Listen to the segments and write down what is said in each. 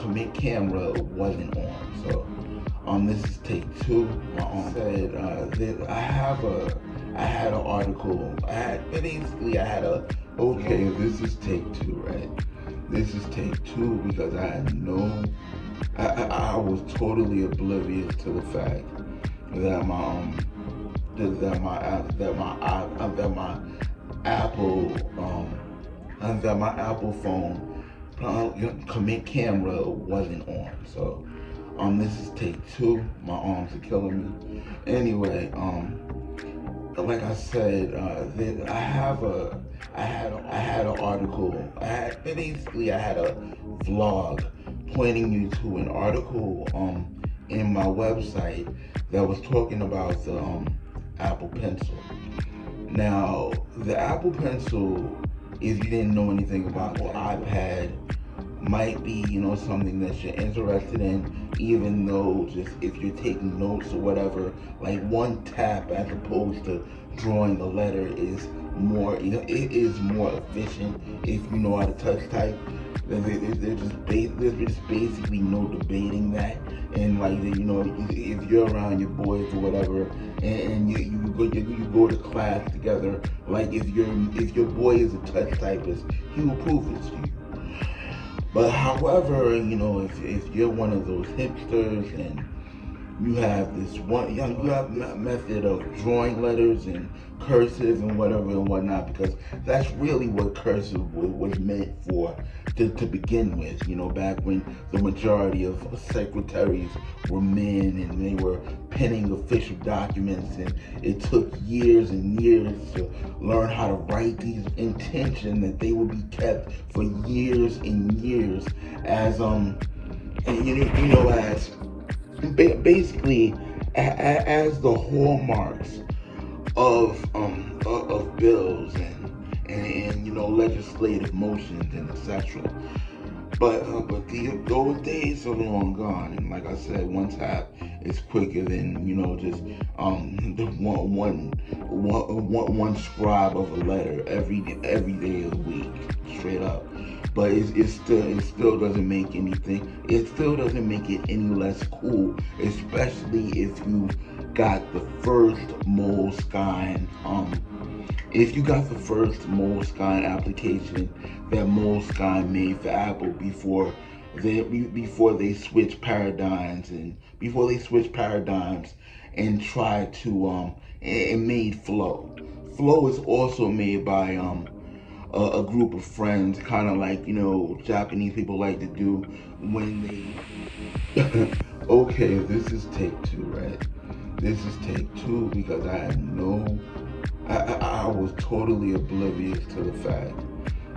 commit camera wasn't on. So this is take two. My said that I had an article. I had a okay. This is take two, right? This is take two because I had no. I was totally oblivious to the fact that Apple that my Apple phone commit camera wasn't on. So this is take two. My arms are killing me. Anyway, like I said, I had an article. I had a vlog pointing you to an article in my website that was talking about the Apple Pencil. Now, the Apple Pencil, if you didn't know anything about the iPad, might be, something that you're interested in, even though just if you're taking notes or whatever, like one tap as opposed to drawing a letter is more, it is more efficient if you know how to touch type. There's just basically no debating that. And like, if you're around your boys or whatever, and you go to class together, like if your boy is a touch typist, he will prove it to you. But however, if you're one of those hipsters and you have this one, you have method of drawing letters and cursive and whatever and whatnot, because that's really what cursive was meant for to begin with. Back when the majority of secretaries were men and they were penning official documents, and it took years and years to learn how to write these intention that they would be kept for years and years as basically as the hallmarks of bills and legislative motions and etc. But those days are long gone, and like I said, one tap is quicker than just the one scribe of a letter every day of the week, straight up. But it still doesn't make anything. It still doesn't make it any less cool, especially if you got the first Moleskine. If you got the first Moleskine application that Moleskine made for Apple before they switched paradigms and tried to and made Flow. Flow is also made by a group of friends, kind of like Japanese people like to do when they. Okay, this is take two, right? This is take two because I had no. I was totally oblivious to the fact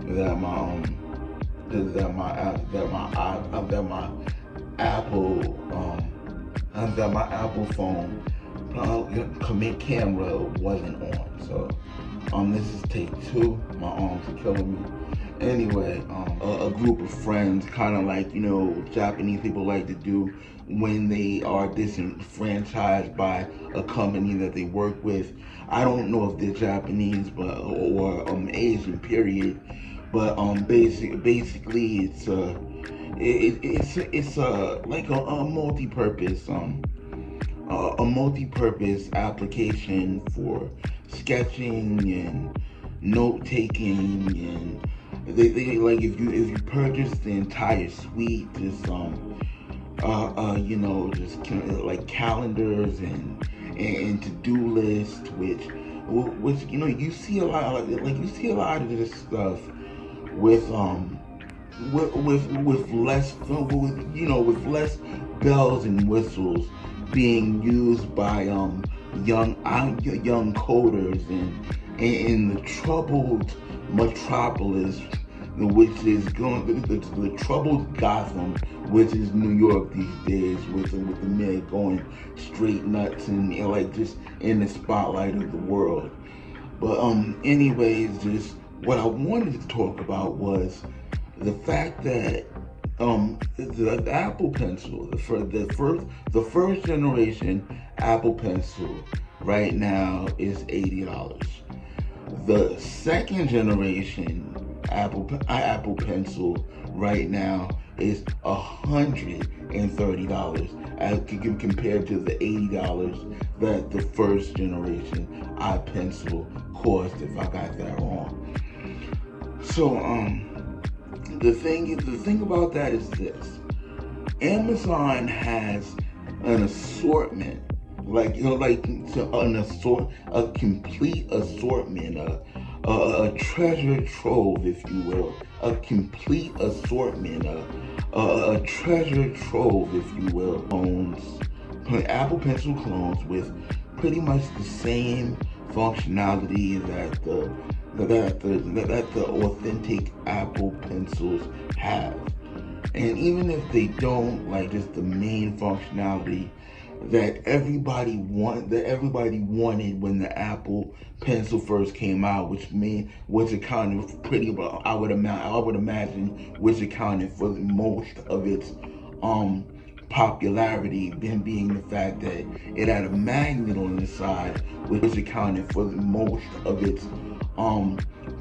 that my Apple phone commit camera wasn't on. So this is take two. My arms are killing me. Anyway, a group of friends, kind of like Japanese people like to do when they are disenfranchised by a company that they work with. I don't know if they're Japanese, or Asian, period. But basically, it's like a multi-purpose application for sketching and note taking, and they like if you purchase the entire suite, just like calendars and to-do lists, which you see a lot of, of this stuff with less bells and whistles being used by young coders in the troubled metropolis, which is the troubled Gotham, which is New York these days, with the men going straight nuts and like just in the spotlight of the world. But anyways, just what I wanted to talk about was the fact that the Apple Pencil, the first generation Apple Pencil right now is $80. The second generation Apple Pencil right now is $130 as compared to the $80 that the first generation iPencil cost, if I got that wrong. So the thing about that is this: Amazon has an assortment, a complete assortment, a treasure trove, if you will, a complete assortment, a treasure trove, if you will, Apple Pencil clones with pretty much the same functionality that the authentic Apple Pencils have. And even if they don't, like, just the main functionality that everybody wanted when the Apple Pencil first came out, which accounted for I would imagine, which accounted for most of its popularity, being the fact that it had a magnet on the side, which accounted for most of its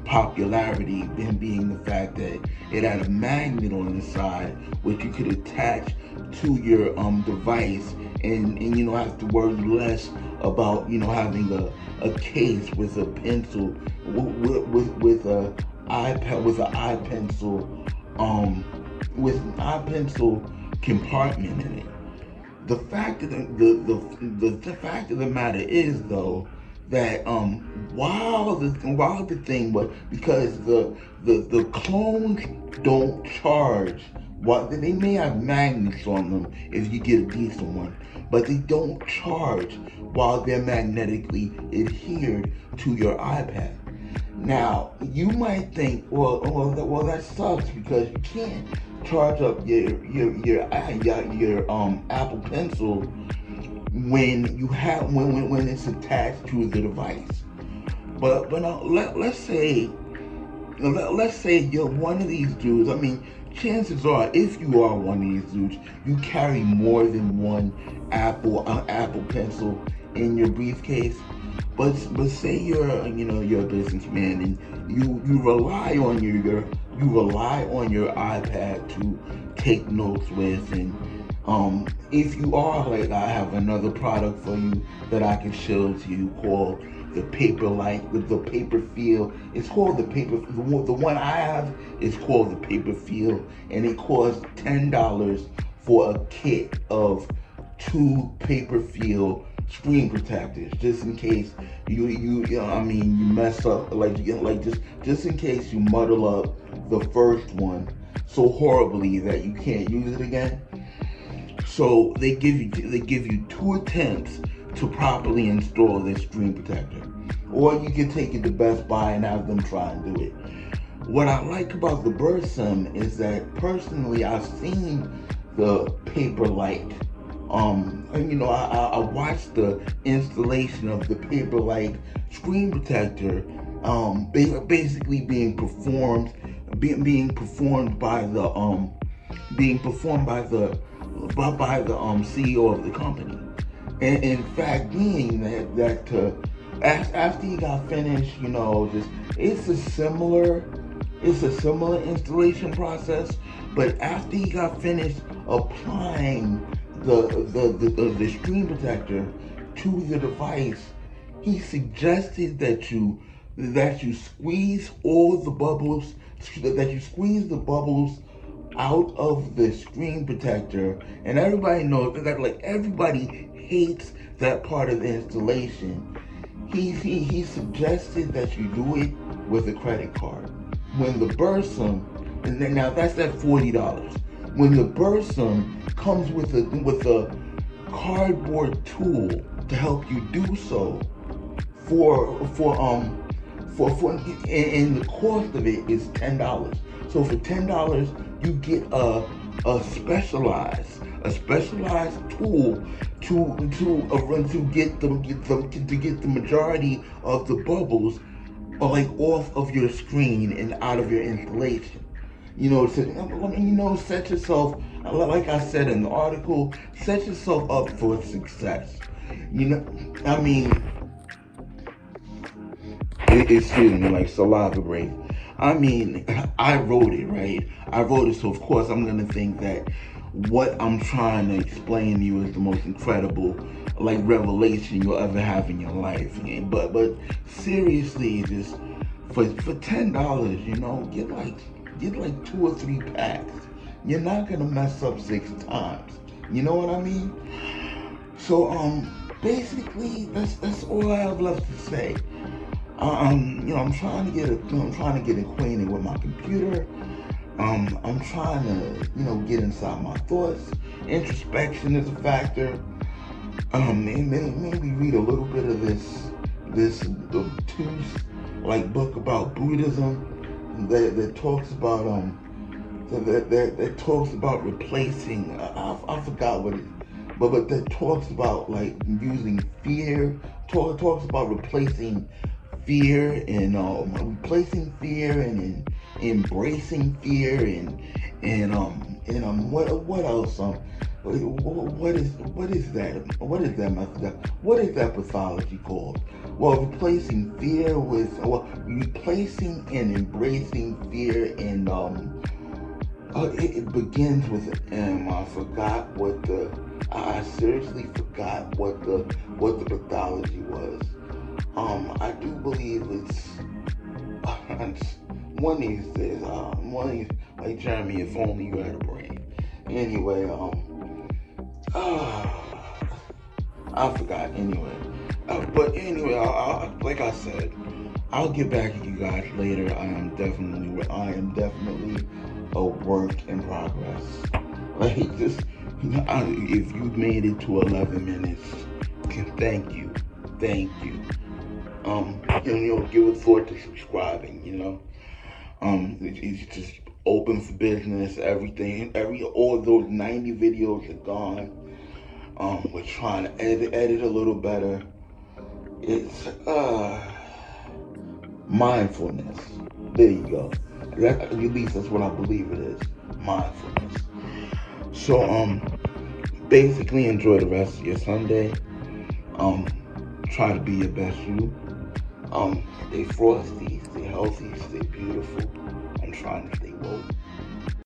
popularity, being the fact that it had a magnet on the side which you could attach to your device, and you don't have to worry less about having a case with a pencil with a iPad with an iPencil with an iPencil compartment in it. The fact of the fact of the matter is, though, that while the thing was, because the clones don't charge. Well, they may have magnets on them if you get a decent one, but they don't charge while they're magnetically adhered to your iPad. Now, you might think, well, that sucks because you can't charge up your Apple Pencil when it's attached to the device. But let's say you're one of these dudes. I mean, chances are, if you are one of these dudes, you carry more than one Apple Pencil in your briefcase. But say you're a businessman and you rely on your iPad to take notes with, and if you are, like, I have another product for you that I can show to you called the Paperlight with the Paper Feel. It's called the one I have is called the Paper Feel, and it costs $10 for a kit of 2 Paper Feel screen protectors, just in case you mess up, just in case you muddle up the first one so horribly that you can't use it again. So they give you 2 attempts to properly install this screen protector, or you can take it to Best Buy and have them try and do it. What I like about the Bursim is that, personally, I've seen the Paperlight. I watched the installation of the Paperlight screen protector, basically being performed by the CEO of the company. And in fact, being that after he got finished, it's a similar installation process. But after he got finished applying the screen protector to the device, he suggested that you squeeze all the bubbles, the bubbles out of the screen protector. And everybody knows that, like, everybody hates that part of the installation. He suggested that you do it with a credit card. When the Bursim, and then now that's at $40. When the Bursim comes with a cardboard tool to help you do so, and the cost of it is $10. So for $10, you get a specialized tool to get the majority of the bubbles, like, off of your screen and out of your installation. Set yourself, like I said in the article, set yourself up for success. Excuse me, like saliva break. I mean, I wrote it, right? I wrote it, so of course I'm gonna think that what I'm trying to explain to you is the most incredible, like, revelation you'll ever have in your life. But seriously, just for $10, get like 2 or 3 packs. You're not gonna mess up 6 times. You know what I mean? So basically that's all I have left to say. I'm trying to get acquainted with my computer. I'm trying to, get inside my thoughts. Introspection is a factor. Maybe read a little bit of this obtuse like book about Buddhism that talks about that talks about replacing. I forgot what it, but that talks about like using fear. Talks about replacing fear and embracing fear and what else what is that method, what is that pathology called? Well, replacing and embracing fear and it begins with an M. I seriously forgot what the pathology was. I do believe it's one of these days. Like Jeremy, if only you had a brain. Anyway, I forgot. Anyway, but anyway, like I said, I'll get back to you guys later. I am definitely a work in progress. Like just, if you made it to 11 minutes, thank you. Give a thought to subscribing. It's just open for business. All those 90 videos are gone. We're trying to edit a little better. It's mindfulness. There you go. At least that's what I believe it is. Mindfulness. So basically enjoy the rest of your Sunday. Try to be your best you. Stay frosty, stay healthy, stay beautiful. I'm trying to stay woke.